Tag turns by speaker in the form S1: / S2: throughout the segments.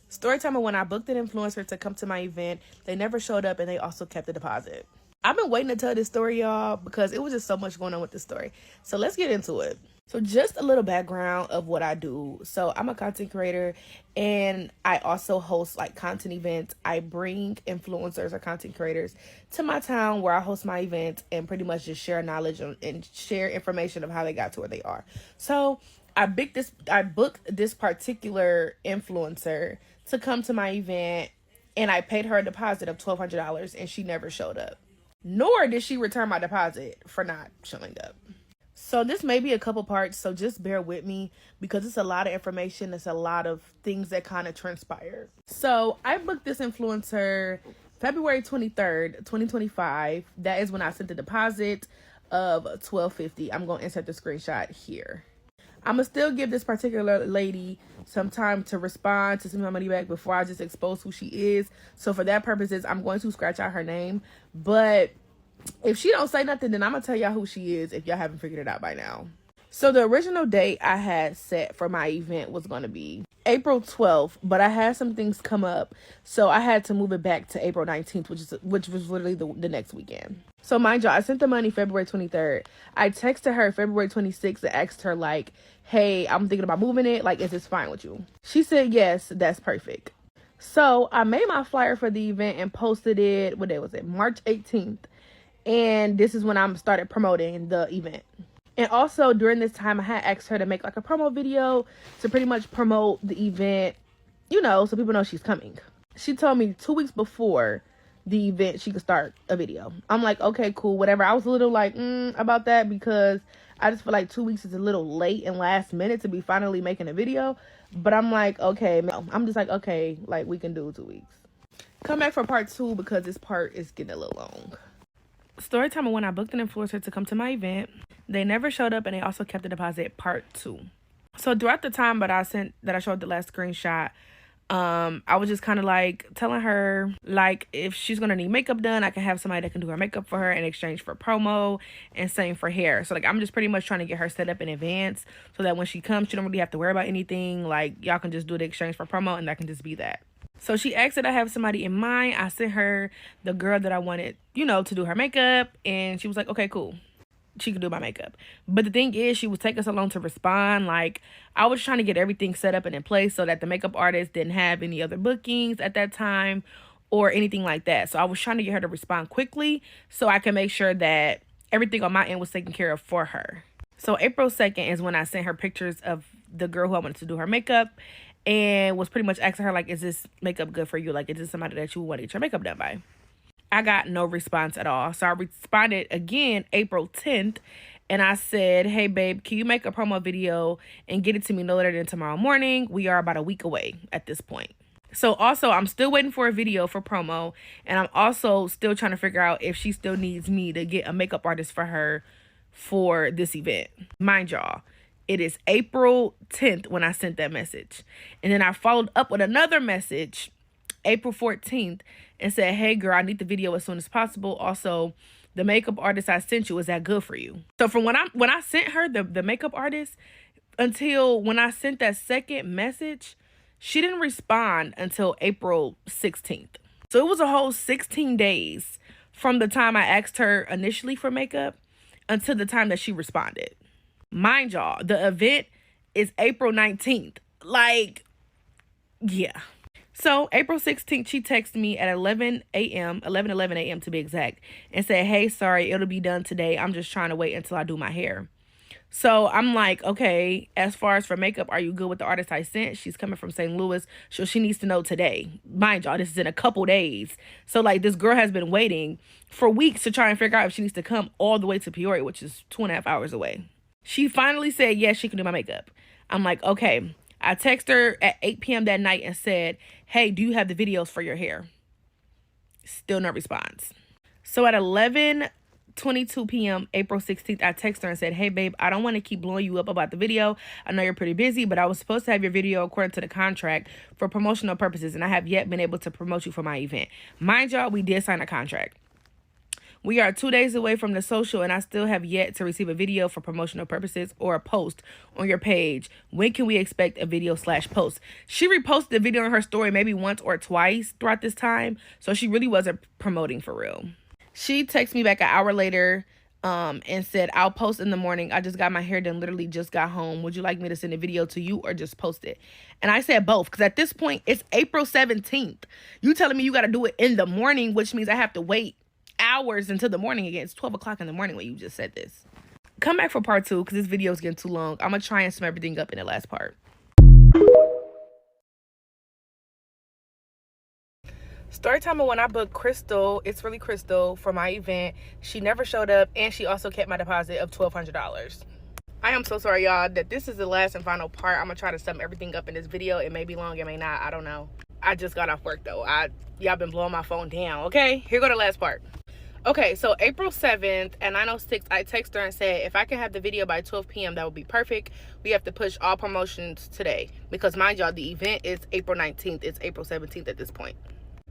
S1: Story time of when I booked an influencer to come to my event. They never showed up and they also kept the deposit. I've been waiting to tell this story, y'all, because it was just so much going on with this story. So let's get into it. So just a little background of what I do. So I'm a content creator and I also host like content events. I bring influencers or content creators to my town where I host my events and pretty much just share knowledge and share information of how they got to where they are. So I booked this particular influencer to come to my event and I paid her a deposit of $1,200 and she never showed up. Nor did she return my deposit for not showing up. So this may be a couple parts, so just bear with me because it's a lot of information. It's a lot of things that kind of transpire. So I booked this influencer February 23rd, 2025. That is when I sent the deposit of $1,250. I'm going to insert the screenshot here. I'm going to still give this particular lady some time to respond, to send my money back before I just expose who she is. So for that purposes, I'm going to scratch out her name. But if she don't say nothing, then I'm going to tell y'all who she is if y'all haven't figured it out by now. So the original date I had set for my event was going to be April 12th, but I had some things come up. So I had to move it back to April 19th, which was literally the next weekend. So mind y'all, I sent the money February 23rd. I texted her February 26th and asked her like, hey, I'm thinking about moving it. Like, is this fine with you? She said, yes, that's perfect. So I made my flyer for the event and posted it. What day was it? March 18th. And this is when I started promoting the event. And also during this time, I had asked her to make like a promo video to pretty much promote the event, you know, so people know she's coming. She told me 2 weeks before the event she could start a video. I'm like, okay, cool, whatever. I was a little like about that because I just feel like 2 weeks is a little late and last minute to be finally making a video. But I'm like, okay, I'm just like, okay, like we can do 2 weeks. Come back for part 2 because this part is getting a little long. Story time of when I booked an influencer to come to my event. They never showed up and they also kept the deposit, part 2. So throughout the time that I showed the last screenshot, I was just kind of like telling her like if she's gonna need makeup done, I can have somebody that can do her makeup for her in exchange for promo, and same for hair. So like I'm just pretty much trying to get her set up in advance so that when she comes, she don't really have to worry about anything. Like y'all can just do the exchange for promo and that can just be that. So she asked that I have somebody in mind. I sent her the girl that I wanted, you know, to do her makeup, and she was like, okay, cool. She could do my makeup. But the thing is, she was taking so long to respond. Like, I was trying to get everything set up and in place so that the makeup artist didn't have any other bookings at that time or anything like that. So I was trying to get her to respond quickly so I can make sure that everything on my end was taken care of for her. So April 2nd is when I sent her pictures of the girl who I wanted to do her makeup and was pretty much asking her, like, is this makeup good for you? Like, is this somebody that you want to get your makeup done by? I got no response at all. So I responded again April 10th and I said, hey babe, can you make a promo video and get it to me no later than tomorrow morning? We are about a week away at this point. So also I'm still waiting for a video for promo, and I'm also still trying to figure out if she still needs me to get a makeup artist for her for this event. Mind y'all, it is April 10th when I sent that message. And then I followed up with another message April 14th and said, hey girl, I need the video as soon as possible. Also, the makeup artist I sent you, is that good for you? So from when I sent her the makeup artist until when I sent that second message, she didn't respond until April 16th. So it was a whole 16 days from the time I asked her initially for makeup until the time that she responded. Mind y'all, the event is April 19th. Like, yeah. So April 16th, she texted me at 11 a.m. to be exact, and said, hey, sorry, it'll be done today. I'm just trying to wait until I do my hair. So I'm like, okay, as far as for makeup, are you good with the artist I sent? She's coming from St. Louis, so she needs to know today. Mind y'all, this is in a couple days. So like this girl has been waiting for weeks to try and figure out if she needs to come all the way to Peoria, which is 2.5 hours away. She finally said, yes, she can do my makeup. I'm like, okay. I texted her at 8 p.m. that night and said, hey, do you have the videos for your hair? Still no response. So at 11:22 p.m., April 16th, I texted her and said, hey, babe, I don't want to keep blowing you up about the video. I know you're pretty busy, but I was supposed to have your video according to the contract for promotional purposes, and I have yet been able to promote you for my event. Mind y'all, we did sign a contract. We are 2 days away from the social and I still have yet to receive a video for promotional purposes or a post on your page. When can we expect a video/post? She reposted the video on her story maybe once or twice throughout this time, so she really wasn't promoting for real. She texted me back an hour later and said, I'll post in the morning. I just got my hair done, literally just got home. Would you like me to send a video to you or just post it? And I said both, because at this point, it's April 17th. You telling me you got to do it in the morning, which means I have to wait hours until the morning again. It's 12 o'clock in the morning when you just said this. Come back for part 2, because this video is getting too long. I'm going to try and sum everything up in the last part. Story time of when I booked Crystal, It's Really Crystal, for my event. She never showed up, and she also kept my deposit of $1,200. I am so sorry, y'all, that this is the last and final part. I'm gonna try to sum everything up in this video. It may be long, it may not, I don't know. I just got off work though. Y'all been blowing my phone down. Okay, here go the last part. Okay, so April 7th at 9:06, I text her and said, if I can have the video by 12 p.m., that would be perfect. We have to push all promotions today, because mind y'all, the event is April 19th. It's April 17th at this point.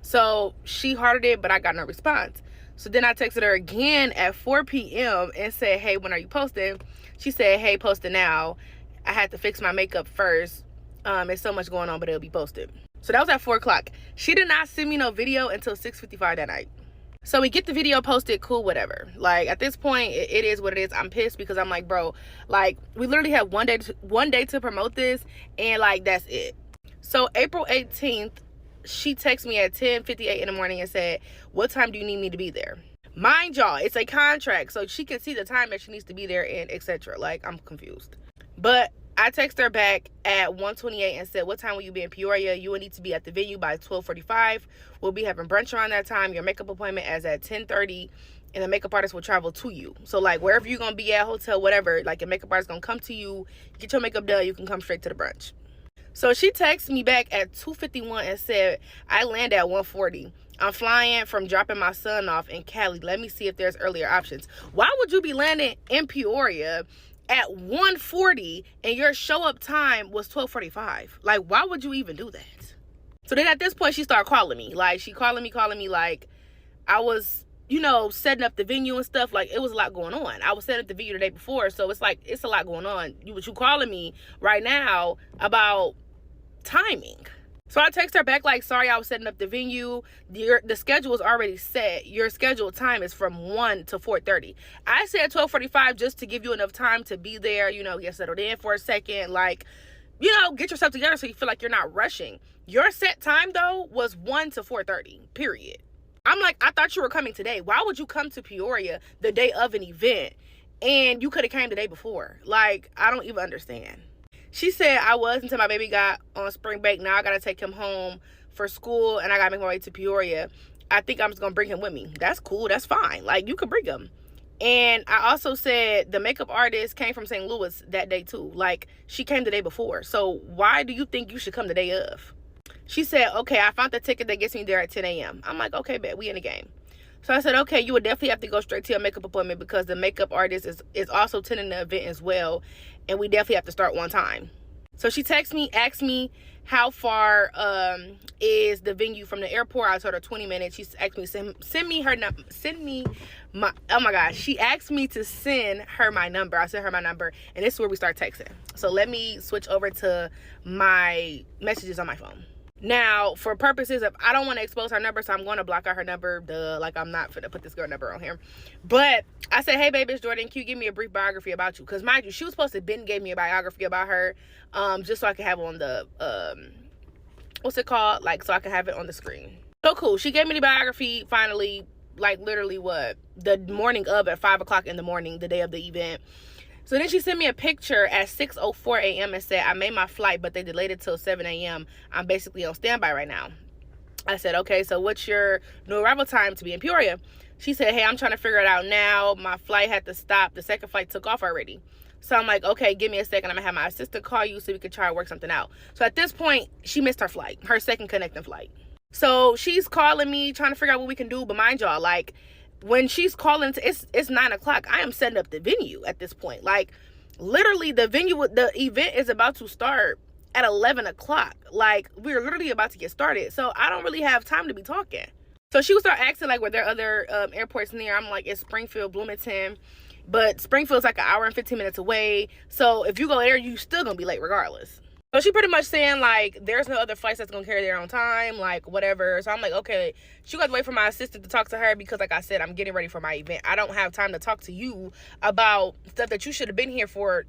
S1: So she hearted it, but I got no response. So then I texted her again at 4 p.m. and said, hey, when are you posting? She said, hey, post it now. I had to fix my makeup first. There's so much going on, but it'll be posted. So that was at 4 o'clock. She did not send me no video until 6:55 that night. So we get the video posted, cool, whatever. Like, at this point, it is what it is. I'm pissed because I'm like, bro, like, we literally have one day to promote this, and like, that's it. So April 18th, she texted me at 10:58 in the morning and said, what time do you need me to be there? Mind y'all, it's a contract, so she can see the time that she needs to be there and etc. Like, I'm confused. But I texted her back at 1:28 and said, what time will you be in Peoria? You will need to be at the venue by 12:45. We'll be having brunch around that time. Your makeup appointment is at 10:30, and the makeup artist will travel to you. So, like, wherever you're going to be at, hotel, whatever, like, your makeup artist going to come to you, get your makeup done, you can come straight to the brunch. So she texted me back at 2:51 and said, I land at 1:40. I'm flying from dropping my son off in Cali. Let me see if there's earlier options. Why would you be landing in Peoria at 1:40 and your show up time was 12:45? Like, why would you even do that? So then at this point, she started calling me. Like, she calling me like I was, you know, setting up the venue and stuff. Like, it was a lot going on. I was setting up the venue the day before, so it's like, it's a lot going on. You calling me right now about timing. So I text her back like, sorry, I was setting up the venue. The schedule is already set. Your scheduled time is from 1 to 4:30. I said 12:45 just to give you enough time to be there, you know, get settled in for a second, like, you know, get yourself together so you feel like you're not rushing. Your set time though was 1 to 4:30, period. I'm like, I thought you were coming today. Why would you come to Peoria the day of an event and you could have came the day before? Like, I don't even understand. She said I was until my baby got on spring break. Now I got to take him home for school and I got to make my way to Peoria. I think I'm just going to bring him with me. That's cool. That's fine. Like, you could bring him. And I also said the makeup artist came from St. Louis that day too. Like, she came the day before. So why do you think you should come the day of? She said, okay, I found the ticket that gets me there at 10 a.m. I'm like, okay, bet, we in the game. So I said, okay, you would definitely have to go straight to your makeup appointment because the makeup artist is also attending the event as well. And we definitely have to start on time. So she texted me, asked me how far is the venue from the airport. I told her 20 minutes. She asked me to send me her number. Oh my gosh. She asked me to send her my number. I sent her my number. And this is where we start texting. So let me switch over to my messages on my phone. Now, for purposes of, I don't want to expose her number, so I'm going to block out her number. Like, I'm not finna put this girl number on here. But I said, hey, baby, it's Jordan. Can you give me a brief biography about you? Because, mind you, she was supposed to gave me a biography about her, just so I could have it on the, what's it called? Like, so I could have it on the screen. So cool. She gave me the biography finally, like, literally the morning of at 5 o'clock in the morning, the day of the event. So then she sent me a picture at 6:04 a.m. and said, I made my flight, but they delayed it till 7 a.m. I'm basically on standby right now. I said, okay, so what's your new arrival time to be in Peoria? She said, hey, I'm trying to figure it out now. My flight had to stop. The second flight took off already. So I'm like, okay, give me a second. I'm going to have my assistant call you so we can try to work something out. So at this point, she missed her flight, her second connecting flight. So she's calling me, trying to figure out what we can do. But mind y'all, like, when she's calling, it's 9 o'clock. I am setting up the venue at this point. Like, literally, the event is about to start at 11 o'clock. Like, we're literally about to get started. So I don't really have time to be talking. So she would start asking like, were there other airports near? I'm like, it's Springfield, Bloomington, but Springfield's like an hour and 15 minutes away. So if you go there, you still gonna be late regardless. So she pretty much saying like, there's no other flights that's gonna carry their own time, like whatever. So I'm like, okay, she got to wait for my assistant to talk to her because like I said, I'm getting ready for my event. I don't have time to talk to you about stuff that you should have been here for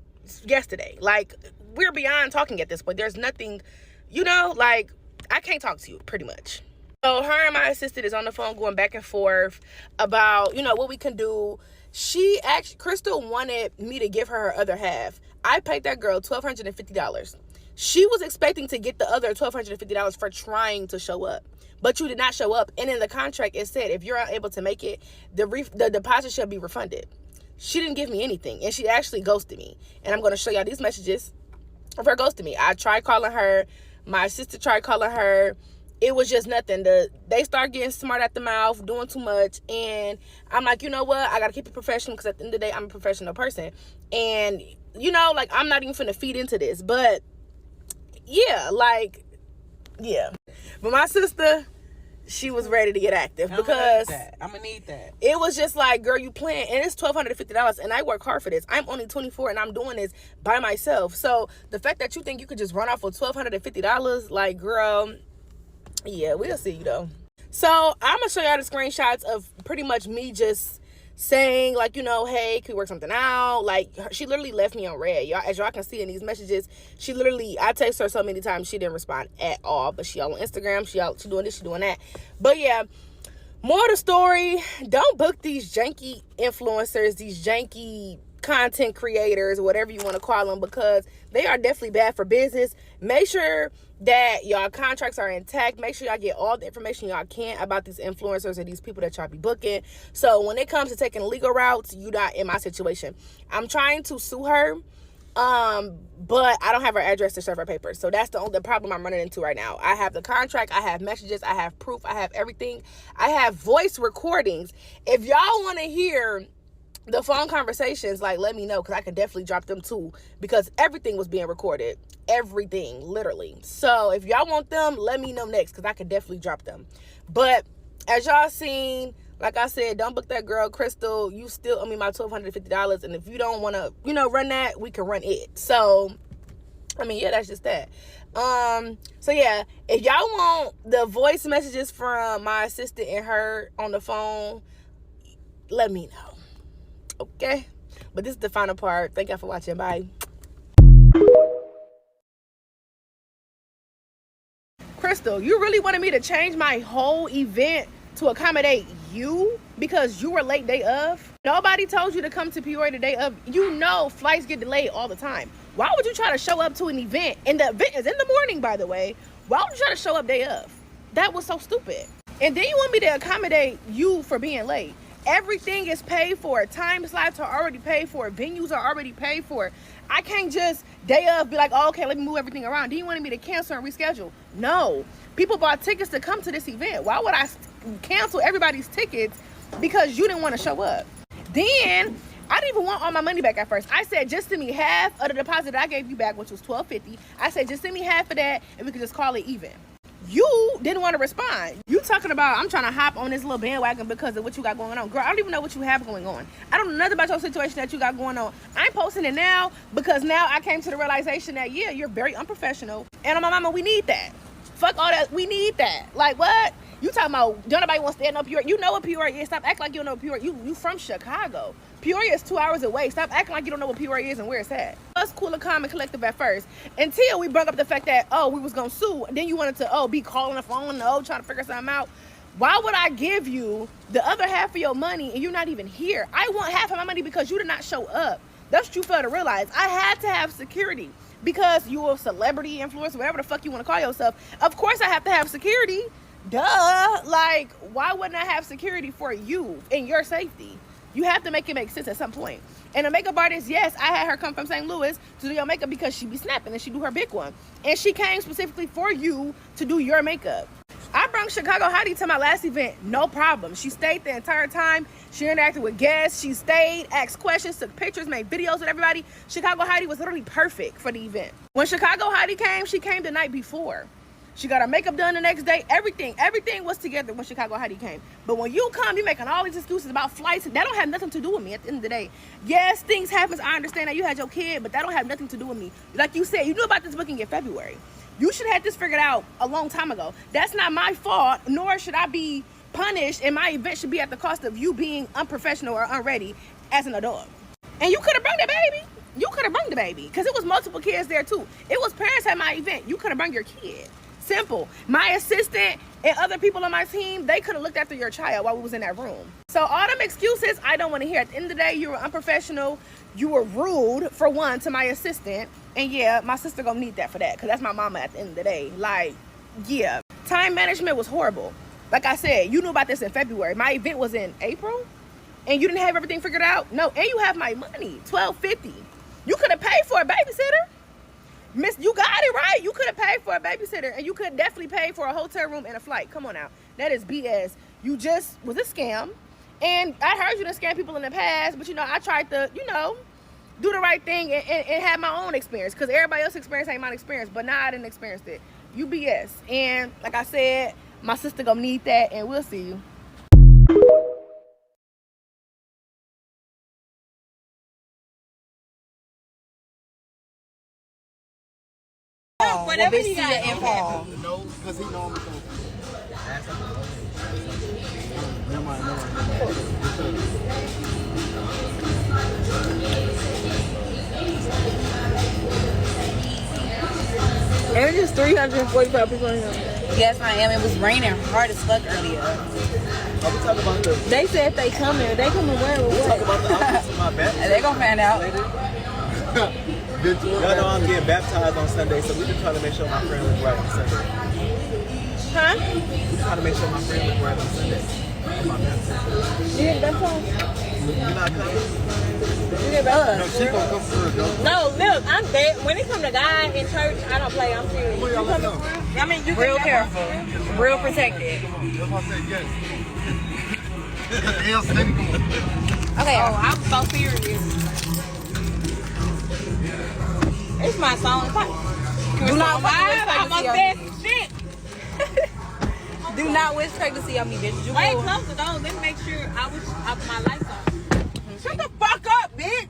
S1: yesterday. Like, we're beyond talking at this point. There's nothing, you know, like, I can't talk to you pretty much. So her and my assistant is on the phone going back and forth about, you know, what we can do. She actually, Crystal wanted me to give her her other half. I paid that girl $1,250. She was expecting to get the other $1,250 for trying to show up, but you did not show up. And in the contract, it said if you're unable to make it, the deposit shall be refunded. She didn't give me anything, and she actually ghosted me. And I'm going to show y'all these messages of her ghosting me. I tried calling her. My sister tried calling her. It was just nothing. They start getting smart at the mouth, doing too much. And I'm like, you know what? I got to keep it professional because at the end of the day, I'm a professional person. And, you know, like, I'm not even finna feed into this. But, yeah, like, yeah. But my sister, she was ready to get active because
S2: I'm gonna need that.
S1: It was just like, girl, you playing, and it's $1,250, and I work hard for this. I'm only 24, and I'm doing this by myself. So the fact that you think you could just run off with $1,250, like, girl, yeah, we'll see though. So I'm gonna show y'all the screenshots of pretty much me just saying like, you know, hey, can we work something out? Like, she literally left me on red. Y'all, as y'all can see in these messages, she literally, I text her so many times, she didn't respond at all. But she all on Instagram, she doing this, she doing that. But yeah, more of the story, don't book these janky influencers, these janky content creators, whatever you want to call them, because they are definitely bad for business. Make sure that y'all contracts are intact. Make sure y'all get all the information y'all can about these influencers and these people that y'all be booking. So when it comes to taking legal routes, you not in my situation. I'm trying to sue her, but I don't have her address to serve her papers. So that's the only problem I'm running into right now. I have the contract, I have messages, I have proof, I have everything. I have voice recordings. If y'all want to hear the phone conversations, like, let me know, because I can definitely drop them too, because everything was being recorded. Everything, literally. So if y'all want them, let me know next, because I can definitely drop them. But as y'all seen, like I said, don't book that girl, Crystal. You still owe me my $1,250, and if you don't want to, you know, run that, we can run it. So, I mean, yeah, that's just that. So yeah, if y'all want the voice messages from my assistant and her on the phone, let me know. Okay, but this is the final part. Thank y'all for watching. Bye. Crystal, you really wanted me to change my whole event to accommodate you because you were late day of? Nobody told you to come to Peoria the day of. You know flights get delayed all the time. Why would you try to show up to an event? And the event is in the morning, by the way. Why would you try to show up day of? That was so stupid. And then you want me to accommodate you for being late. Everything is paid for. Time slots are already paid for. Venues are already paid for. I can't just day of be like, oh, okay, let me move everything around. Do you want me to cancel and reschedule? No. People bought tickets to come to this event. Why would I cancel everybody's tickets because you didn't want to show up? Then I didn't even want all my money back at first. I said, just send me half of the deposit I gave you back, which was $1,250. I said, just send me half of that and we could just call it even. You didn't want to respond. You talking about I'm trying to hop on this little bandwagon because of what you got going on. Girl, I don't even know what you have going on. I don't know nothing about your situation that you got going on. I'm posting it now because now I came to the realization that, yeah, you're very unprofessional. And my mama, we need that. Fuck all that. We need that. Like, what? You talking about don't nobody want to stand up Peoria? You know what Peoria is. Stop acting like you don't know Peoria. You from Chicago. Peoria is 2 hours away. Stop acting like you don't know what Peoria is and where it's at. Us cool and calm and collective at first. Until we brought up the fact that, oh, we was going to sue. And then you wanted to, oh, be calling the phone, trying to figure something out. Why would I give you the other half of your money and you're not even here? I want half of my money because you did not show up. That's what you fail to realize. I had to have security because you're a celebrity influencer, whatever the fuck you want to call yourself. Of course I have to have security. Duh. Like, why wouldn't I have security for you and your safety? You have to make it make sense at some point. And a makeup artist, yes, I had her come from St. Louis to do your makeup because she be snapping and she do her big one. And she came specifically for you to do your makeup. I brought Chicago Heidi to my last event, no problem. She stayed the entire time. She interacted with guests. She stayed, asked questions, took pictures, made videos with everybody. Chicago Heidi was literally perfect for the event. When Chicago Heidi came, she came the night before. She got her makeup done the next day. Everything was together when Chicago Heidi came. But when you come, you making all these excuses about flights. That don't have nothing to do with me at the end of the day. Yes, things happen. I understand that you had your kid, but that don't have nothing to do with me. Like you said, you knew about this booking in February. You should have this figured out a long time ago. That's not my fault, nor should I be punished, and my event should be at the cost of you being unprofessional or unready as an adult. And you could have brought the baby. You could have brought the baby, because it was multiple kids there too. It was parents at my event. You could have brought your kid. Simple. My assistant and other people on my team, they could have looked after your child while we was in that room. So all them excuses, I don't want to hear. At the end of the day, you were unprofessional. You were rude, for one, to my assistant. And yeah, my sister gonna need that for that, because that's my mama at the end of the day. Like, yeah. Time management was horrible. Like I said, you knew about this in February. My event was in April, and you didn't have everything figured out? No, and you have my money, $12.50. You could have paid for a babysitter. Miss, you got it right. You could have paid for a babysitter, and you could definitely pay for a hotel room and a flight. Come on now. That is BS. You just was a scam. And I heard you done scam people in the past, but, you know, I tried to, you know, do the right thing and have my own experience, because everybody else's experience ain't my experience. But now I didn't experience it. You BS. And like I said, my sister gonna need that, and we'll see you.
S2: Whatever he got info.
S3: No, because he know I'm going to. Never mind.
S1: And it's 345 people in here.
S2: Yes, I am. It was raining hard as fuck earlier.
S3: Are we talking about the...
S1: They said if they come in, they come in where or
S3: Talk
S1: what?
S3: about the outfits in my back.
S2: They gonna find out.
S3: Y'all know I'm getting baptized on Sunday, so we just trying to make sure my friend look right on Sunday.
S1: Huh?
S3: We trying to make sure my friend look right on Sunday. On my baptism.
S1: You get baptized?
S3: You not coming?
S1: You get baptized?
S3: No, she gonna come through, though.
S4: No, look, I'm dead. When it come to God in church, I don't play. I'm serious.
S3: Where y'all let go?
S4: I mean, you
S2: Real careful. Real protected.
S3: That's why I said yes. Yes, then come on.
S2: Okay.
S4: Oh, I'm so serious. It's my song.
S2: Do not
S4: I'm a best shit.
S2: Do not wish pregnancy on me, bitch. You
S4: Wait,
S2: will.
S4: close the door. Let me make sure I wish my lights on.
S2: Shut the fuck up, bitch.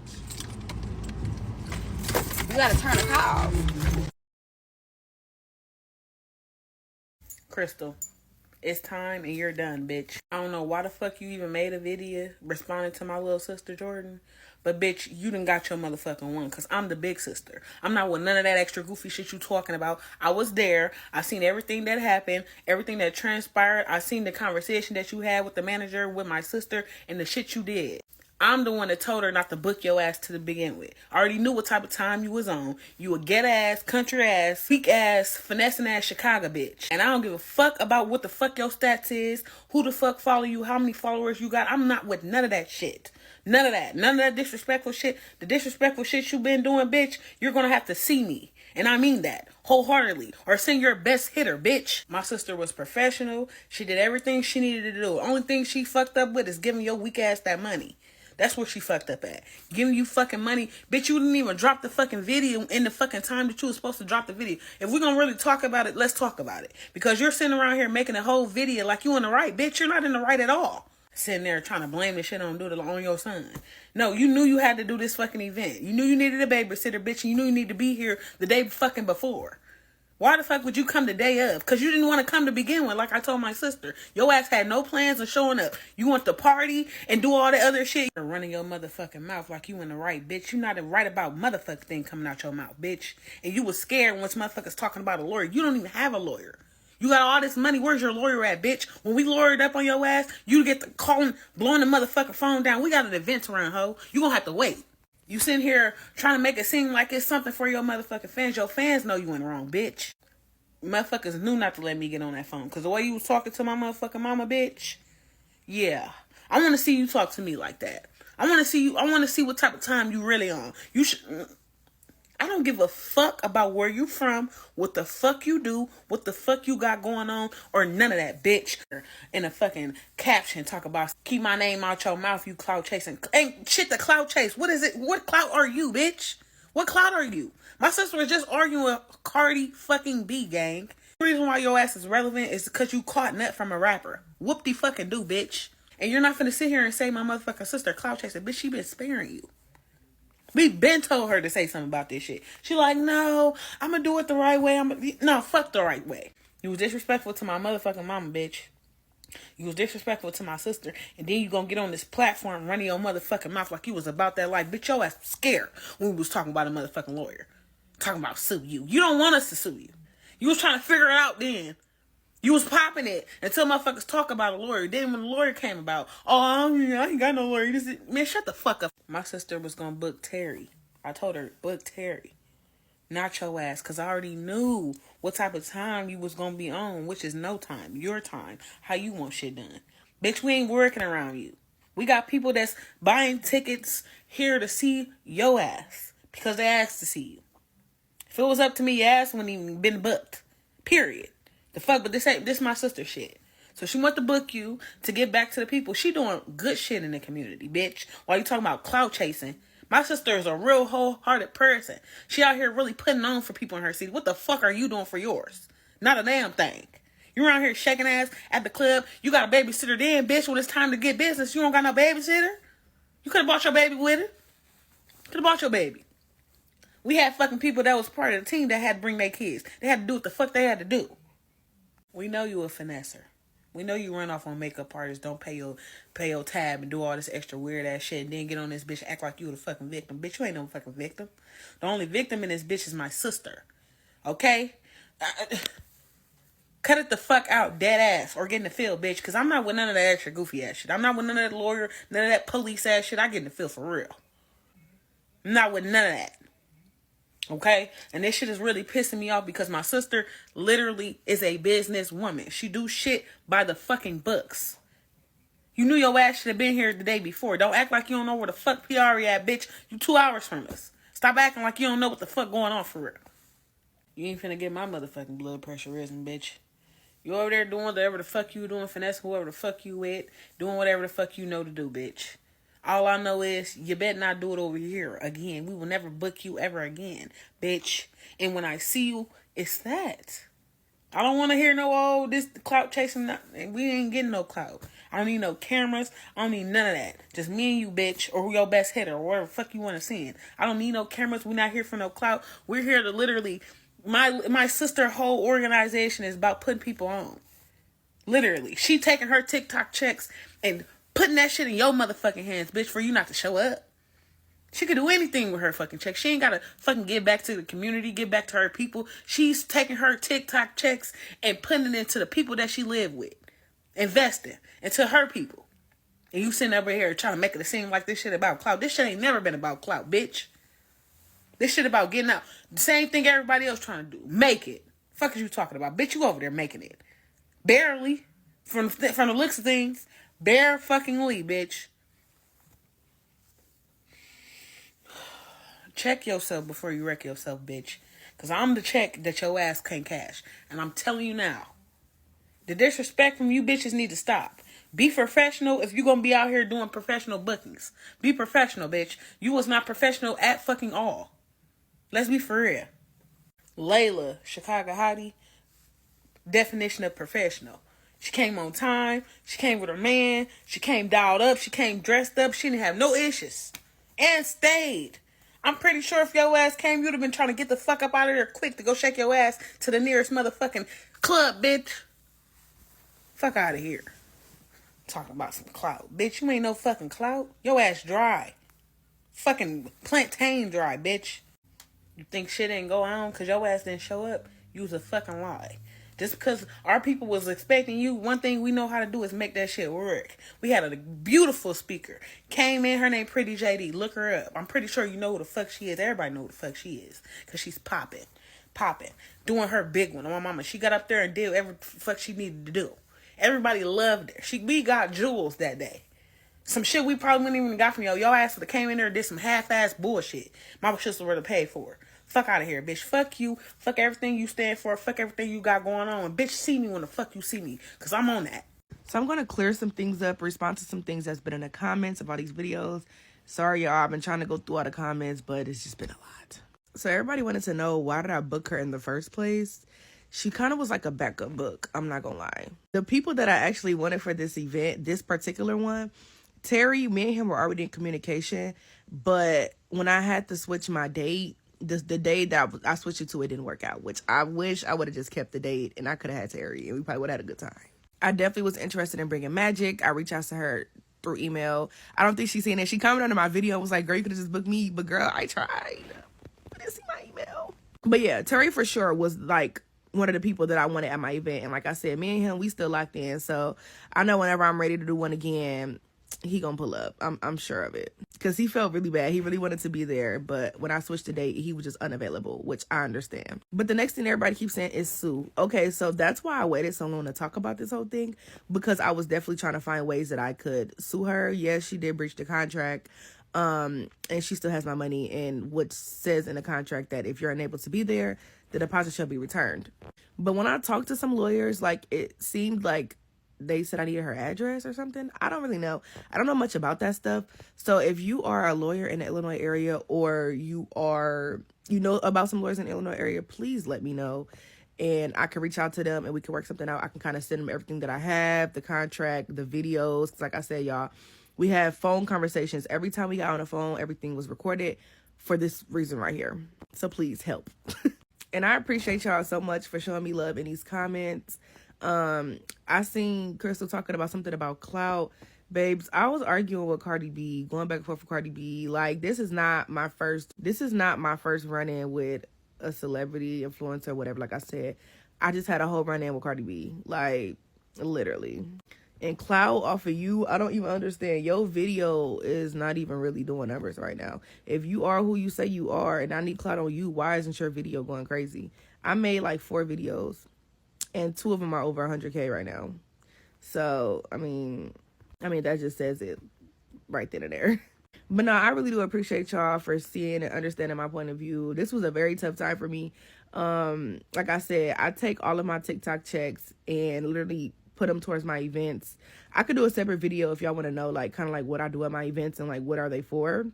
S2: You gotta turn the car off.
S5: Crystal, it's time and you're done, bitch. I don't know why the fuck you even made a video responding to my little sister Jordan, but bitch, you done got your motherfucking one, because I'm the big sister. I'm not with none of that extra goofy shit you talking about. I was there. I seen everything that happened, everything that transpired. I seen the conversation that you had with the manager, with my sister, and the shit you did. I'm the one that told her not to book your ass to begin with. I already knew what type of time you was on. You a get ass, country ass, weak ass, finessing ass Chicago bitch. And I don't give a fuck about what the fuck your stats is, who the fuck follow you, how many followers you got. I'm not with none of that shit. None of that. None of that disrespectful shit. The disrespectful shit you been doing, bitch, you're gonna have to see me. And I mean that wholeheartedly. Or send your best hitter, bitch. My sister was professional. She did everything she needed to do. The only thing she fucked up with is giving your weak ass that money. That's where she fucked up at. Giving you fucking money. Bitch, you didn't even drop the fucking video in the fucking time that you were supposed to drop the video. If we're gonna really talk about it, let's talk about it. Because you're sitting around here making a whole video like you in the right. Bitch, you're not in the right at all. Sitting there trying to blame this shit on your son. No, you knew you had to do this fucking event. You knew you needed a babysitter, bitch, and you knew you needed to be here the day fucking before. Why the fuck would you come the day of? Because you didn't want to come to begin with, like I told my sister. Your ass had no plans of showing up. You want to party and do all the other shit. You're running your motherfucking mouth like you in the right, bitch. You not right about motherfucking thing coming out your mouth, bitch. And you was scared once motherfuckers talking about a lawyer. You don't even have a lawyer. You got all this money. Where's your lawyer at, bitch? When we lawyered up on your ass, you get the calling, blowing the motherfucking phone down. We got an event to run, ho. You gonna have to wait. You sitting here trying to make it seem like it's something for your motherfucking fans. Your fans know you in the wrong, bitch. Motherfuckers knew not to let me get on that phone. Because the way you was talking to my motherfucking mama, bitch. Yeah. I want to see you talk to me like that. I want to see you. I want to see what type of time you really on. You should... I don't give a fuck about where you from, what the fuck you do, what the fuck you got going on, or none of that, bitch. In a fucking caption, talk about, keep my name out your mouth, you clout chasing. Ain't shit the clout chase. What is it? What clout are you, bitch? What clout are you? My sister was just arguing with Cardi fucking B, gang. The reason why your ass is relevant is because you caught nut from a rapper. Whoop-de-fucking-do, bitch. And you're not finna sit here and say my motherfucking sister clout chasing. Bitch, she been sparing you. We been told her to say something about this shit. She like, no, I'm gonna do it the right way. No, fuck the right way. You was disrespectful to my motherfucking mama, bitch. You was disrespectful to my sister. And then you gonna get on this platform running your motherfucking mouth like you was about that life. Bitch, your ass was scared when we was talking about a motherfucking lawyer. Talking about sue you. You don't want us to sue you. You was trying to figure it out then. You was popping it until motherfuckers talk about a lawyer. Then when the lawyer came about, oh, I ain't got no lawyer. Man, shut the fuck up. My sister was gonna book Terry. I told her, book Terry. Not your ass. Because I already knew what type of time you was gonna be on, which is no time. Your time. How you want shit done. Bitch, we ain't working around you. We got people that's buying tickets here to see your ass. Because they asked to see you. If it was up to me, your ass wouldn't even been booked. Period. The fuck, but this my sister shit. So she want to book you to get back to the people. She doing good shit in the community, bitch. While you talking about clout chasing, my sister is a real wholehearted person. She out here really putting on for people in her city. What the fuck are you doing for yours? Not a damn thing. You around here shaking ass at the club. You got a babysitter then, bitch. When it's time to get business, you don't got no babysitter. You could have brought your baby with it. Could have brought your baby. We had fucking people that was part of the team that had to bring their kids. They had to do what the fuck they had to do. We know you a finesser. We know you run off on makeup artists, don't pay your tab and do all this extra weird ass shit and then get on this bitch act like you the fucking victim. Bitch, you ain't no fucking victim. The only victim in this bitch is my sister. Okay? Cut it the fuck out, dead ass, or get in the field, bitch. Because I'm not with none of that extra goofy ass shit. I'm not with none of that lawyer, none of that police ass shit. I get in the field for real. I'm not with none of that. Okay? And this shit is really pissing me off because my sister literally is a business woman. She do shit by the fucking books. You knew your ass should have been here the day before. Don't act like you don't know where the fuck PR at, bitch. You 2 hours from us. Stop acting like you don't know what the fuck going on for real. You ain't finna get my motherfucking blood pressure risen, bitch. You over there doing whatever the fuck you doing, finessing whoever the fuck you with, doing whatever the fuck you know to do, bitch. All I know is you better not do it over here again. We will never book you ever again, bitch. And when I see you, it's that. I don't want to hear no, oh, this clout chasing. We ain't getting no clout. I don't need no cameras. I don't need none of that. Just me and you, bitch, or your best hitter, or whatever the fuck you want to send. I don't need no cameras. We're not here for no clout. We're here to literally, my sister whole organization is about putting people on. Literally. She taking her TikTok checks and putting that shit in your motherfucking hands, bitch, for you not to show up. She could do anything with her fucking check. She ain't gotta fucking give back to the community, give back to her people. She's taking her TikTok checks and putting it into the people that she live with. Investing into her people. And you sitting over here trying to make it seem like this shit about clout. This shit ain't never been about clout, bitch. This shit about getting out. The same thing everybody else trying to do. Make it. Fuck is you talking about? Bitch, you over there making it. Barely. From the looks of things. Bare fucking Lee, bitch. Check yourself before you wreck yourself, bitch. Because I'm the check that your ass can't cash. And I'm telling you now. The disrespect from you bitches need to stop. Be professional if you're going to be out here doing professional bookings. Be professional, bitch. You was not professional at fucking all. Let's be for real. Layla, Chicago Hottie, definition of professional. She came on time. She came with her man. She came dialed up. She came dressed up. She didn't have no issues. And stayed. I'm pretty sure if your ass came, you'd have been trying to get the fuck up out of there quick to go shake your ass to the nearest motherfucking club, bitch. Fuck out of here. Talking about some clout. Bitch, you ain't no fucking clout. Your ass dry. Fucking plantain dry, bitch. You think shit ain't go on because your ass didn't show up? You was a fucking lie. Just because our people was expecting you, one thing we know how to do is make that shit work. We had a beautiful speaker. Came in, her name Pretty JD. Look her up. I'm pretty sure you know who the fuck she is. Everybody know who the fuck she is. Because she's popping. Doing her big one. My mama, she got up there and did whatever the fuck she needed to do. Everybody loved her. We got jewels that day. Some shit we probably wouldn't even got from y'all. Y'all ass would have came in there and did some half-ass bullshit. My sister would have paid for. Fuck out of here, bitch. Fuck you. Fuck everything you stand for. Fuck everything you got going on. Bitch, see me when the fuck you see me. Because I'm on that.
S1: So I'm going to clear some things up, respond to some things that's been in the comments about these videos. Sorry, y'all. I've been trying to go through all the comments, but it's just been a lot. So everybody wanted to know, why did I book her in the first place? she kind of was like a backup book. I'm not gonna lie. The people that I actually wanted for this event, this particular one, Terry, me and him were already in communication, but when I had to switch my date, the day that I switched it to, it didn't work out, which I wish I would have just kept the date and I could have had Terry and we probably would have had a good time. I definitely was interested in bringing Magic. I reached out to her through email. I don't think she's seen it. She commented under my video and was like, girl, you could have just booked me, but girl, I tried. I didn't see my email. But yeah, Terry for sure was like one of the people that I wanted at my event. And like I said, me and him, we still locked in. So I know whenever I'm ready to do one again, he gonna pull up. I'm sure of it. Because he felt really bad. He really wanted to be there. But when I switched the date, he was just unavailable, which I understand. But the next thing everybody keeps saying is sue. Okay, so that's why I waited so long to talk about this whole thing. Because I was definitely trying to find ways that I could sue her. Yes, she did breach the contract. And she still has my money. And which says in the contract that if you're unable to be there, the deposit shall be returned. But when I talked to some lawyers, like it seemed like they said I needed her address or something. I don't really know. I don't know much about that stuff. So if you are a lawyer in the Illinois area or you know about some lawyers in the Illinois area, please let me know. And I can reach out to them and we can work something out. I can kind of send them everything that I have, the contract, the videos. 'Cause like I said, y'all, we have phone conversations. Every time we got on the phone, everything was recorded for this reason right here. So please help. And I appreciate y'all so much for showing me love in these comments. I seen Crystal talking about something about clout. Babes, I was arguing with Cardi B, going back and forth with Cardi B. Like, this is not my first run-in with a celebrity, influencer, whatever. Like I said, I just had a whole run-in with Cardi B. Like, literally. And clout off of you, I don't even understand. Your video is not even really doing numbers right now. If you are who you say you are and I need clout on you, why isn't your video going crazy? I made like 4 videos. And 2 of them are over 100K right now. So, I mean, that just says it right then and there. But no, I really do appreciate y'all for seeing and understanding my point of view. This was a very tough time for me. Like I said, I take all of my TikTok checks and literally put them towards my events. I could do a separate video if y'all want to know, like, kind of like what I do at my events and like what are they for.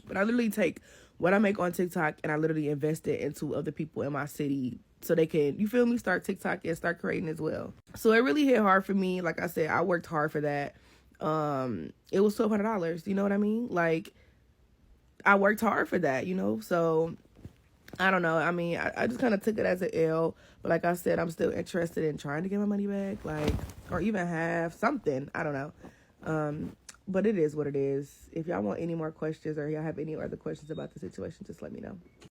S1: But I literally take what I make on TikTok and I literally invest it into other people in my city so they can, you feel me, start TikTok and start creating as well. So it really hit hard for me. Like I said, I worked hard for that. It was $1,200, you know what I mean? Like, I worked hard for that, you know? So, I don't know. I mean, I just kind of took it as an L. But like I said, I'm still interested in trying to get my money back. Like, or even have something. I don't know. But it is what it is. If y'all want any more questions or y'all have any other questions about the situation, just let me know.